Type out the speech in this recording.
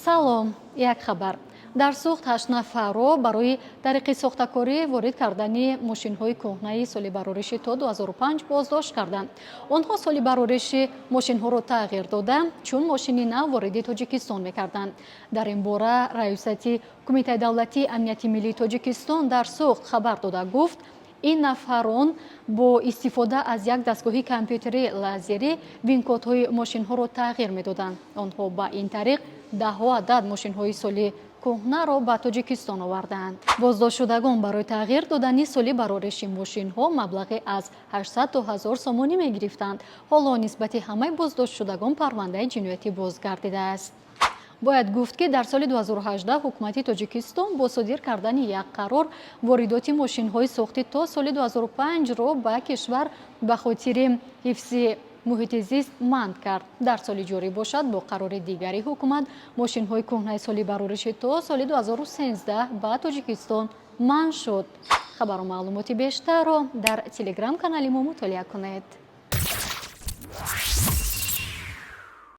салом, як хабар. дар сӯхт 8 нафарро барои тариқи сохтакорӣ ворид кардани мошинҳои кӯҳнаи соли барориши то 2005 боздошт карданд. онҳо соли барориши мошинҳоро тағйир дода, чун мошини нав воридии Тоҷикистон мекарданд. дар ин бора раисати Кумитаи давлатии амнияти миллии Тоҷикистон дар сӯхт хабар дода гуфт, ин нафарон бо истифода аз як дастгоҳи компютери лазерӣ винкодҳои мошинҳоро тағйир медоданд. онҳо ба ин тариқ даҳҳо адад мошинҳои соли кӯҳнаро ба Тоҷикистон оварданд. боздоштшудагон барои тағйир додани соли барориши мошинҳо маблағи аз 800 то 1000 сомонӣ мегирифтанд. ҳоло нисбати ҳамаи боздоштшудагон парвандаи ҷиноятӣ боз гардидааст. бояд гуфт ки дар соли 2018 ҳукумати Тоҷикистон бо содир кардани як қарор воридоти мошинҳои сохти то соли 2005-ро ба кишвар ба хотири ҳифзи муҳити зист манъ кард. дар соли ҷорӣ бошад бо қарори дигари ҳукумат мошинҳои кӯҳнаи соли барориши то соли 2013 ба Тоҷикистон манъ шуд. хабару маълумоти бештарро дар телеграм-канали мо мутолиа кунед.